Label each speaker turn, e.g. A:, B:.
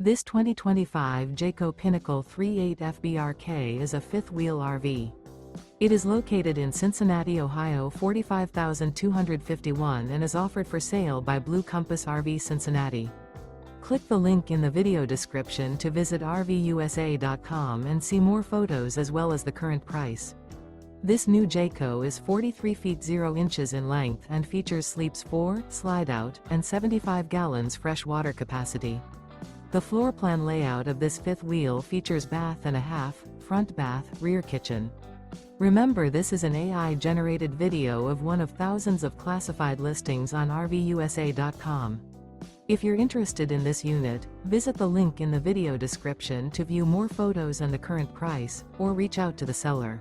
A: This 2025 Jayco Pinnacle 38 FBRK is a fifth-wheel RV. It is located in Cincinnati, Ohio 45251 and is offered for sale by Blue Compass RV Cincinnati. Click the link in the video description to visit RVUSA.com and see more photos as well as the current price. This new Jayco is 43 feet 0 inches in length and features sleeps 4, slide-out, and 75 gallons fresh water capacity. The floor plan layout of this fifth wheel features bath and a half, front bath, rear kitchen. Remember, this is an AI-generated video of one of thousands of classified listings on RVUSA.com. If you're interested in this unit, visit the link in the video description to view more photos and the current price, or reach out to the seller.